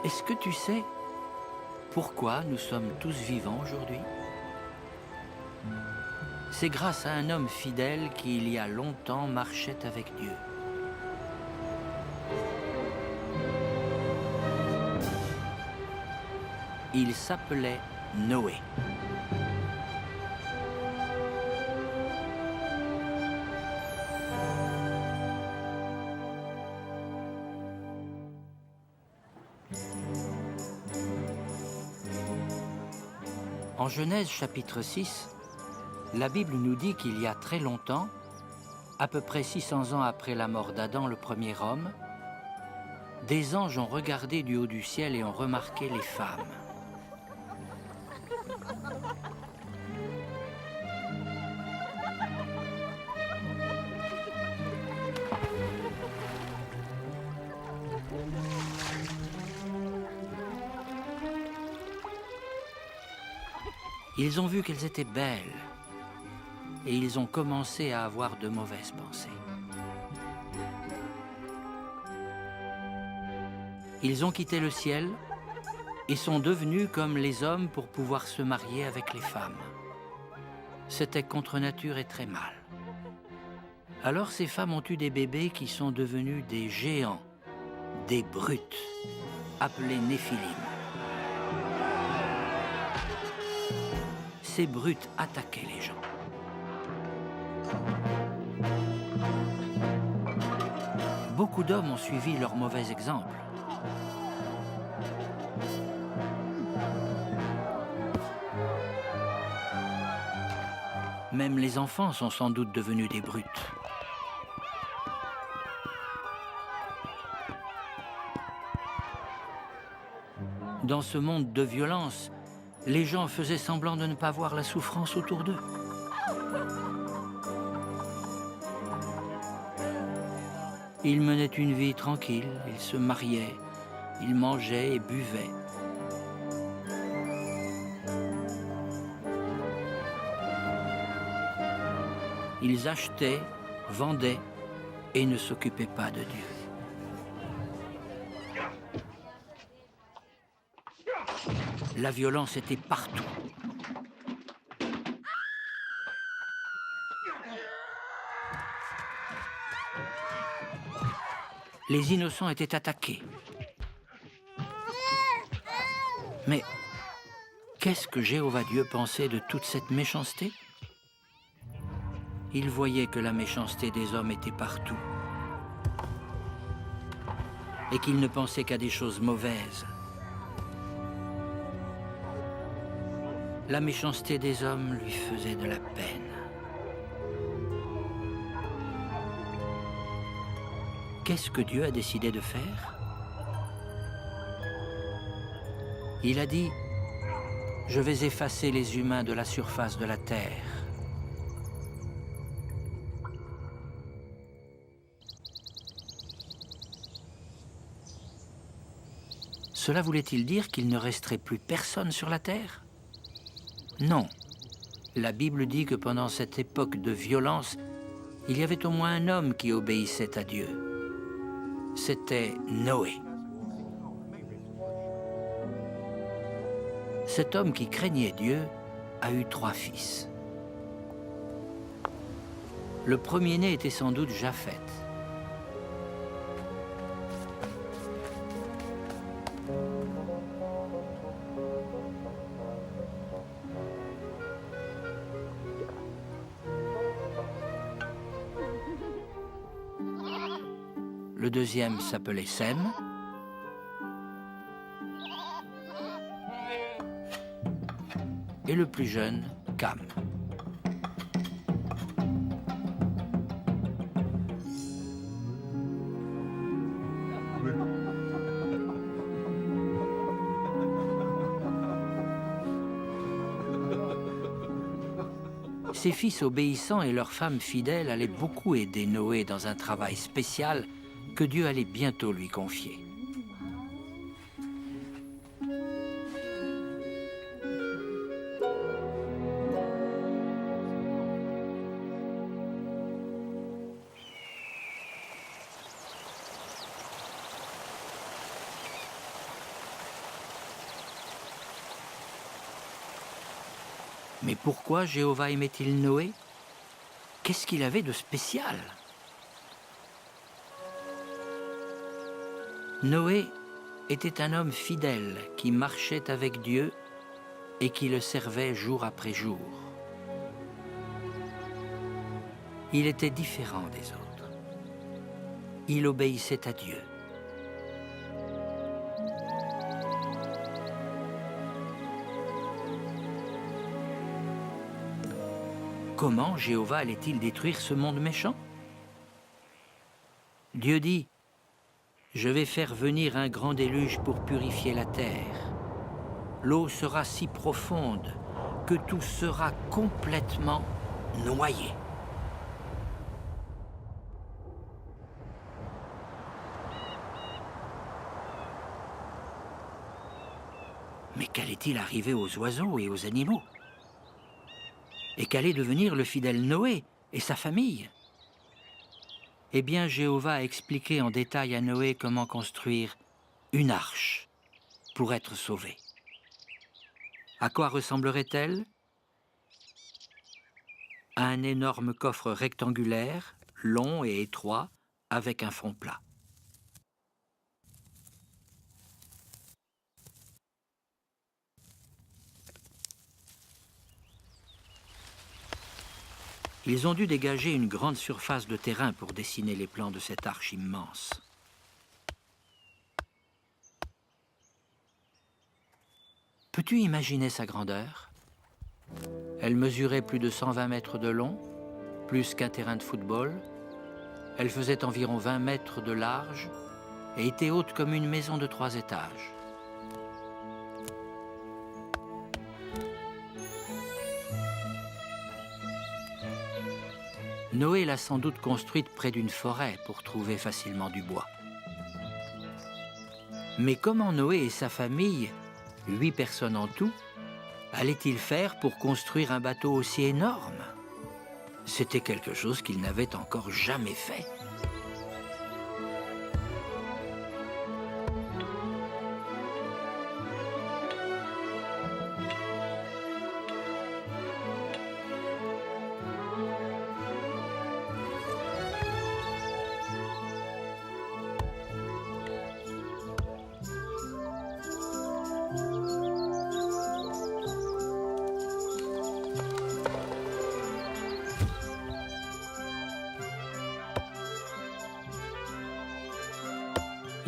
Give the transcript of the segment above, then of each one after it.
Est-ce que tu sais pourquoi nous sommes tous vivants aujourd'hui? C'est grâce à un homme fidèle qui, il y a longtemps, marchait avec Dieu. Il s'appelait Noé. En Genèse chapitre 6, la Bible nous dit qu'il y a très longtemps, à peu près 600 ans après la mort d'Adam, le premier homme, des anges ont regardé du haut du ciel et ont remarqué les femmes. Ils ont vu qu'elles étaient belles et ils ont commencé à avoir de mauvaises pensées. Ils ont quitté le ciel et sont devenus comme les hommes pour pouvoir se marier avec les femmes. C'était contre nature et très mal. Alors ces femmes ont eu des bébés qui sont devenus des géants, des brutes, appelés Néphilim. Ces brutes attaquaient les gens. Beaucoup d'hommes ont suivi leur mauvais exemple. Même les enfants sont sans doute devenus des brutes. Dans ce monde de violence, les gens faisaient semblant de ne pas voir la souffrance autour d'eux. Ils menaient une vie tranquille, ils se mariaient, ils mangeaient et buvaient. Ils achetaient, vendaient et ne s'occupaient pas de Dieu. La violence était partout. Les innocents étaient attaqués. Mais qu'est-ce que Jéhovah Dieu pensait de toute cette méchanceté? Il voyait que la méchanceté des hommes était partout et qu'il ne pensait qu'à des choses mauvaises. La méchanceté des hommes lui faisait de la peine. Qu'est-ce que Dieu a décidé de faire? Il a dit, « Je vais effacer les humains de la surface de la terre. » Cela voulait-il dire qu'il ne resterait plus personne sur la terre? Non. La Bible dit que pendant cette époque de violence, il y avait au moins un homme qui obéissait à Dieu. C'était Noé. Cet homme qui craignait Dieu a eu 3 fils. Le premier-né était sans doute Japheth. Le deuxième s'appelait Sem. Et le plus jeune, Cam. Ses fils obéissants et leurs femmes fidèles allaient beaucoup aider Noé dans un travail spécial que Dieu allait bientôt lui confier. Mais pourquoi Jéhovah aimait-il Noé? Qu'est-ce qu'il avait de spécial? Noé était un homme fidèle qui marchait avec Dieu et qui le servait jour après jour. Il était différent des autres. Il obéissait à Dieu. Comment Jéhovah allait-il détruire ce monde méchant? Dieu dit: « Je vais faire venir un grand déluge pour purifier la terre. L'eau sera si profonde que tout sera complètement noyé. » Mais qu'allait-il arriver aux oiseaux et aux animaux? Et qu'allait devenir le fidèle Noé et sa famille? Eh bien, Jéhovah a expliqué en détail à Noé comment construire une arche pour être sauvé. À quoi ressemblerait-elle? À un énorme coffre rectangulaire, long et étroit, avec un fond plat. Ils ont dû dégager une grande surface de terrain pour dessiner les plans de cette arche immense. Peux-tu imaginer sa grandeur? Elle mesurait plus de 120 mètres de long, plus qu'un terrain de football. Elle faisait environ 20 mètres de large et était haute comme une maison de 3 étages. Noé l'a sans doute construite près d'une forêt pour trouver facilement du bois. Mais comment Noé et sa famille, 8 personnes en tout, allaient-ils faire pour construire un bateau aussi énorme? C'était quelque chose qu'ils n'avaient encore jamais fait.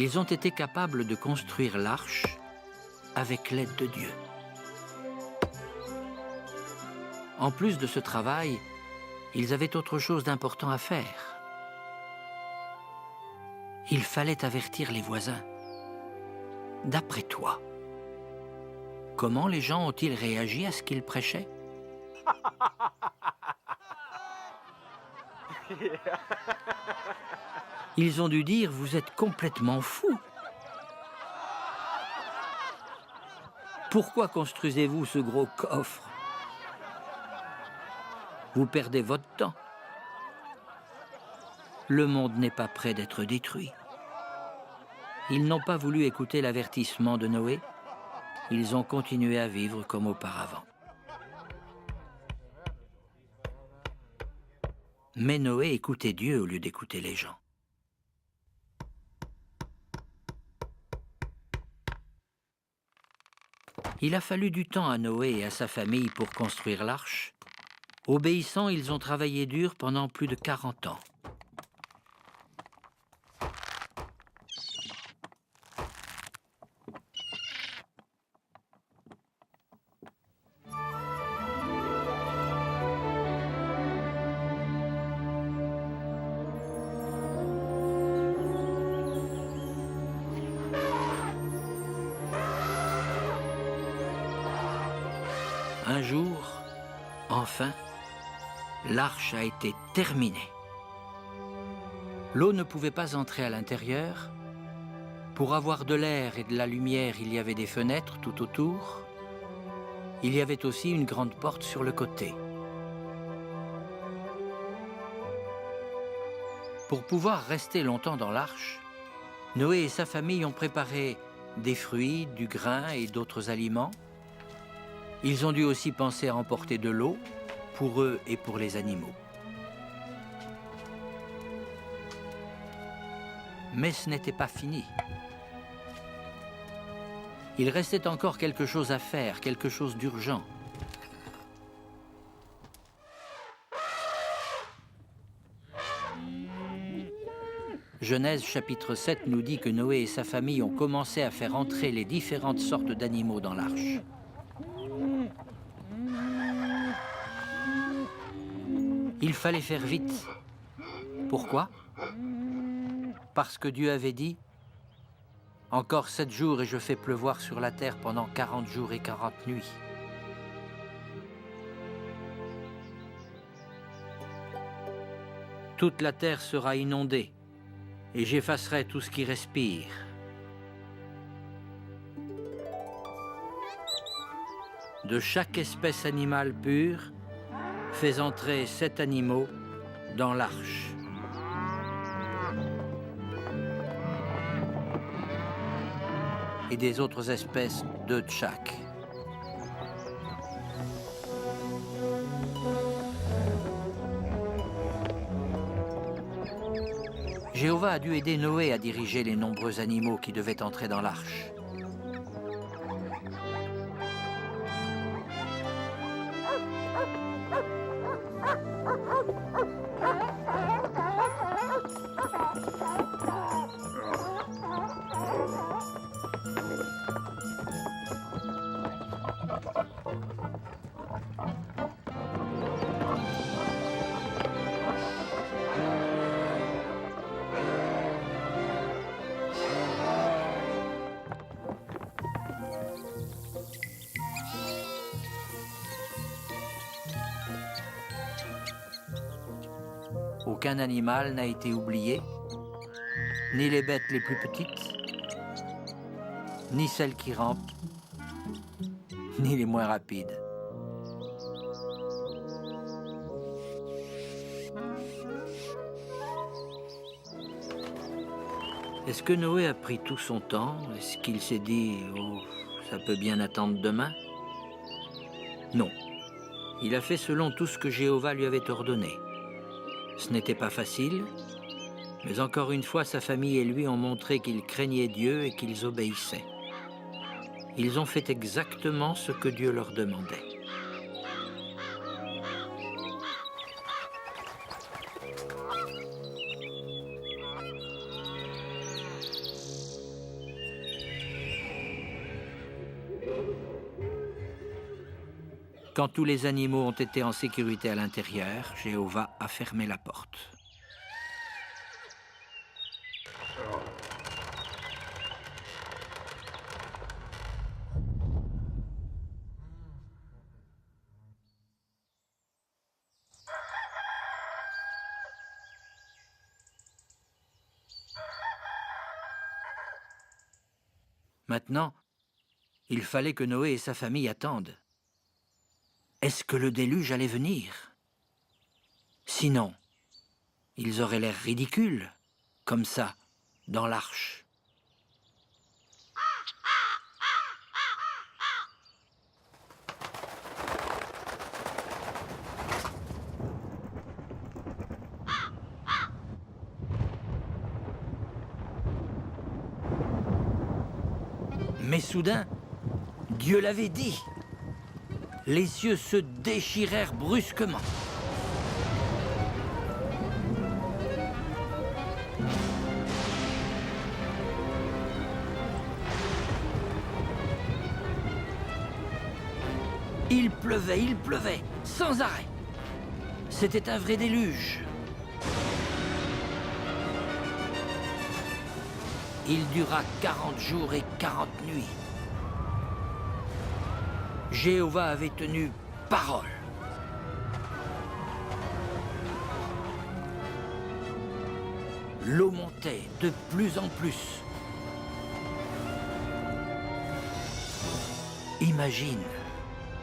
Ils ont été capables de construire l'arche avec l'aide de Dieu. En plus de ce travail, ils avaient autre chose d'important à faire. Il fallait avertir les voisins. D'après toi, comment les gens ont-ils réagi à ce qu'ils prêchaient? Ils ont dû dire: « Vous êtes complètement fous. Pourquoi construisez-vous ce gros coffre? Vous perdez votre temps. Le monde n'est pas prêt d'être détruit. » Ils n'ont pas voulu écouter l'avertissement de Noé. Ils ont continué à vivre comme auparavant. Mais Noé écoutait Dieu au lieu d'écouter les gens. Il a fallu du temps à Noé et à sa famille pour construire l'arche. Obéissants, ils ont travaillé dur pendant plus de 40 ans. Un jour, enfin, l'arche a été terminée. L'eau ne pouvait pas entrer à l'intérieur. Pour avoir de l'air et de la lumière, il y avait des fenêtres tout autour. Il y avait aussi une grande porte sur le côté. Pour pouvoir rester longtemps dans l'arche, Noé et sa famille ont préparé des fruits, du grain et d'autres aliments. Ils ont dû aussi penser à emporter de l'eau, pour eux et pour les animaux. Mais ce n'était pas fini. Il restait encore quelque chose à faire, quelque chose d'urgent. Genèse chapitre 7 nous dit que Noé et sa famille ont commencé à faire entrer les différentes sortes d'animaux dans l'arche. Il fallait faire vite. Pourquoi? Parce que Dieu avait dit « Encore 7 jours et je fais pleuvoir sur la terre pendant 40 jours et 40 nuits. » Toute la terre sera inondée et j'effacerai tout ce qui respire. De chaque espèce animale pure, fais entrer 7 animaux dans l'arche. Et des autres espèces, 2 de chaque. Jéhovah a dû aider Noé à diriger les nombreux animaux qui devaient entrer dans l'arche. Aucun animal n'a été oublié, ni les bêtes les plus petites, ni celles qui rampent, ni les moins rapides. Est-ce que Noé a pris tout son temps? Est-ce qu'il s'est dit « Oh, ça peut bien attendre demain » ? Non. Il a fait selon tout ce que Jéhovah lui avait ordonné. Ce n'était pas facile, mais encore une fois, sa famille et lui ont montré qu'ils craignaient Dieu et qu'ils obéissaient. Ils ont fait exactement ce que Dieu leur demandait. Quand tous les animaux ont été en sécurité à l'intérieur, Jéhovah a fermé la porte. Maintenant, il fallait que Noé et sa famille attendent. Est-ce que le déluge allait venir? Sinon, ils auraient l'air ridicules, comme ça, dans l'arche. Mais soudain, Dieu l'avait dit. Les cieux se déchirèrent brusquement. Il pleuvait, sans arrêt. C'était un vrai déluge. Il dura 40 jours et 40 nuits. Jéhovah avait tenu parole. L'eau montait de plus en plus. Imagine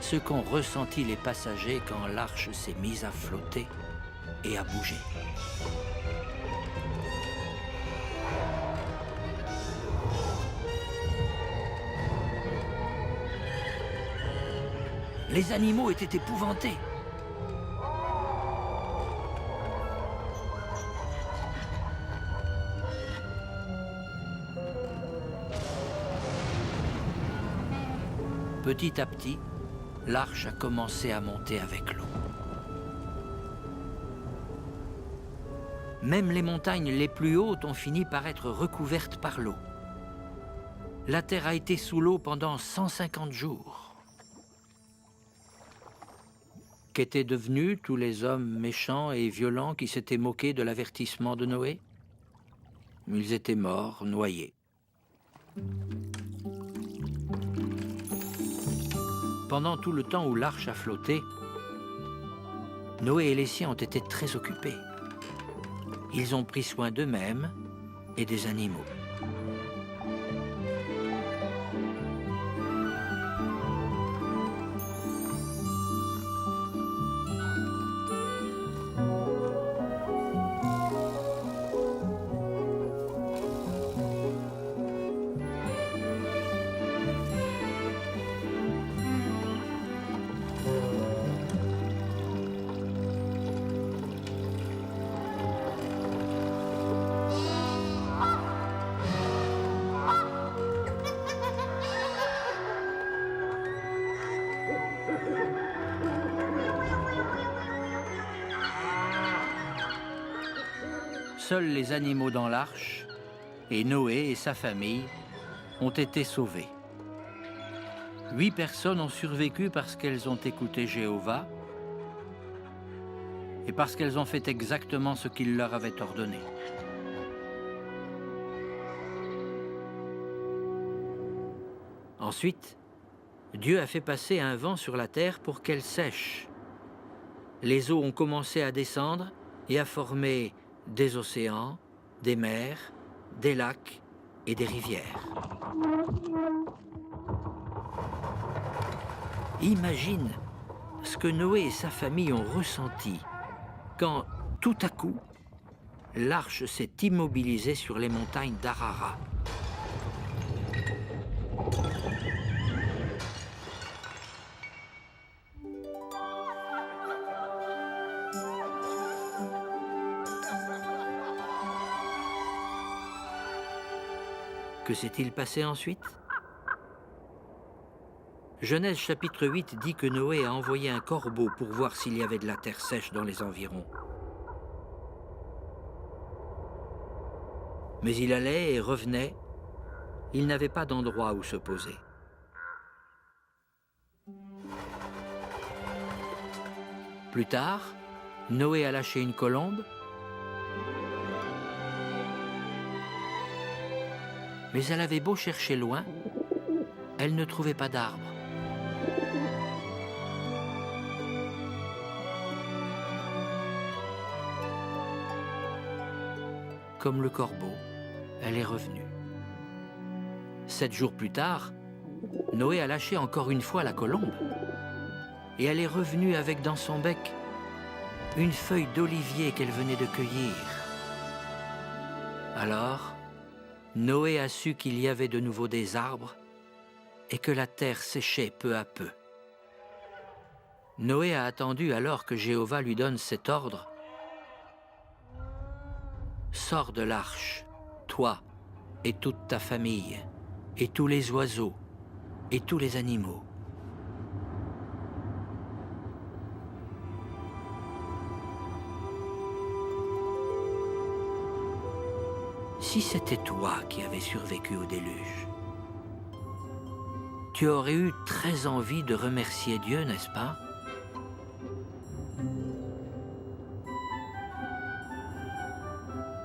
ce qu'ont ressenti les passagers quand l'arche s'est mise à flotter et à bouger. Les animaux étaient épouvantés. Petit à petit, l'arche a commencé à monter avec l'eau. Même les montagnes les plus hautes ont fini par être recouvertes par l'eau. La terre a été sous l'eau pendant 150 jours. Qu'étaient devenus tous les hommes méchants et violents qui s'étaient moqués de l'avertissement de Noé? Ils étaient morts, noyés. Pendant tout le temps où l'arche a flotté, Noé et les siens ont été très occupés. Ils ont pris soin d'eux-mêmes et des animaux. Seuls les animaux dans l'arche et Noé et sa famille ont été sauvés. 8 personnes ont survécu parce qu'elles ont écouté Jéhovah et parce qu'elles ont fait exactement ce qu'il leur avait ordonné. Ensuite, Dieu a fait passer un vent sur la terre pour qu'elle sèche. Les eaux ont commencé à descendre et à former des océans, des mers, des lacs et des rivières. Imagine ce que Noé et sa famille ont ressenti quand, tout à coup, l'arche s'est immobilisée sur les montagnes d'Ararat. Que s'est-il passé ensuite? Genèse chapitre 8 dit que Noé a envoyé un corbeau pour voir s'il y avait de la terre sèche dans les environs. Mais il allait et revenait, il n'avait pas d'endroit où se poser. Plus tard, Noé a lâché une colombe, mais elle avait beau chercher loin, elle ne trouvait pas d'arbre. Comme le corbeau, elle est revenue. 7 jours plus tard, Noé a lâché encore une fois la colombe et elle est revenue avec dans son bec une feuille d'olivier qu'elle venait de cueillir. Alors, Noé a su qu'il y avait de nouveau des arbres et que la terre séchait peu à peu. Noé a attendu alors que Jéhovah lui donne cet ordre. Sors de l'arche, toi et toute ta famille, et tous les oiseaux, et tous les animaux. Si c'était toi qui avais survécu au déluge, tu aurais eu très envie de remercier Dieu, n'est-ce pas?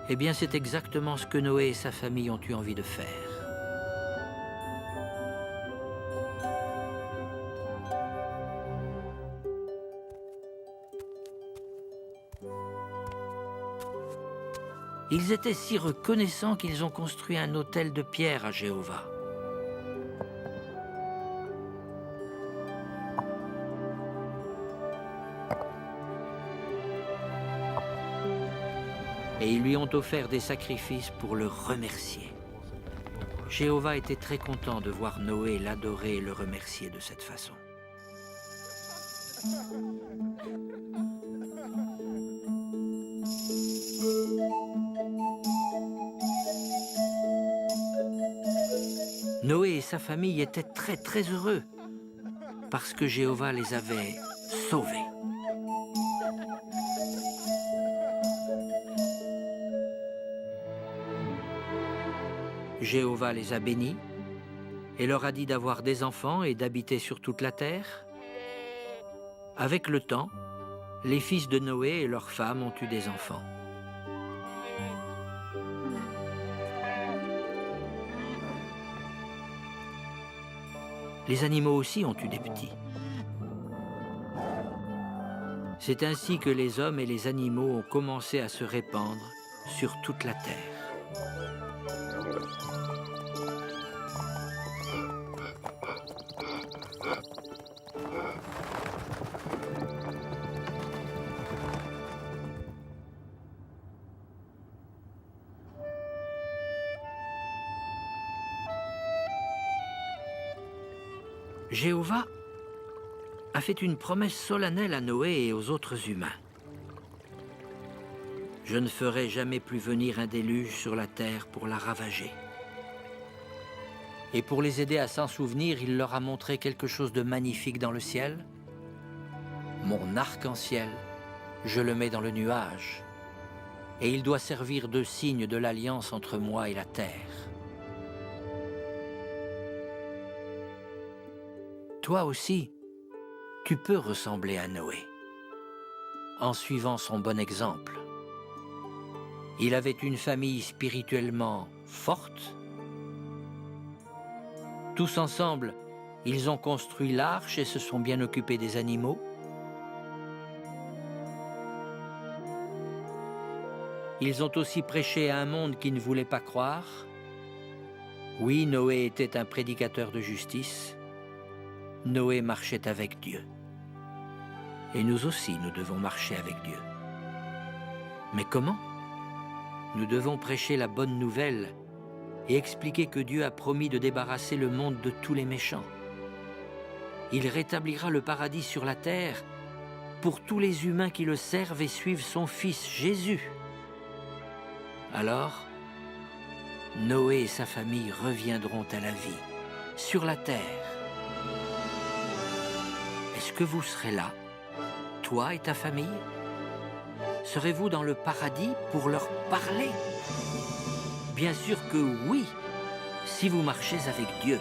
Eh bien, c'est exactement ce que Noé et sa famille ont eu envie de faire. Ils étaient si reconnaissants qu'ils ont construit un autel de pierre à Jéhovah. Et ils lui ont offert des sacrifices pour le remercier. Jéhovah était très content de voir Noé l'adorer et le remercier de cette façon. Noé et sa famille étaient très heureux parce que Jéhovah les avait sauvés. Jéhovah les a bénis et leur a dit d'avoir des enfants et d'habiter sur toute la terre. Avec le temps, les fils de Noé et leurs femmes ont eu des enfants. Les animaux aussi ont eu des petits. C'est ainsi que les hommes et les animaux ont commencé à se répandre sur toute la terre. Jéhovah a fait une promesse solennelle à Noé et aux autres humains. Je ne ferai jamais plus venir un déluge sur la terre pour la ravager. Et pour les aider à s'en souvenir, il leur a montré quelque chose de magnifique dans le ciel. Mon arc-en-ciel, je le mets dans le nuage, et il doit servir de signe de l'alliance entre moi et la terre. Toi aussi, tu peux ressembler à Noé, en suivant son bon exemple. Il avait une famille spirituellement forte. Tous ensemble, ils ont construit l'arche et se sont bien occupés des animaux. Ils ont aussi prêché à un monde qui ne voulait pas croire. Oui, Noé était un prédicateur de justice. Noé marchait avec Dieu. Et nous aussi, nous devons marcher avec Dieu. Mais comment ? Nous devons prêcher la bonne nouvelle et expliquer que Dieu a promis de débarrasser le monde de tous les méchants. Il rétablira le paradis sur la terre pour tous les humains qui le servent et suivent son Fils Jésus. Alors, Noé et sa famille reviendront à la vie, sur la terre. Est-ce que vous serez là, toi et ta famille? Serez-vous dans le paradis pour leur parler? Bien sûr que oui, si vous marchez avec Dieu.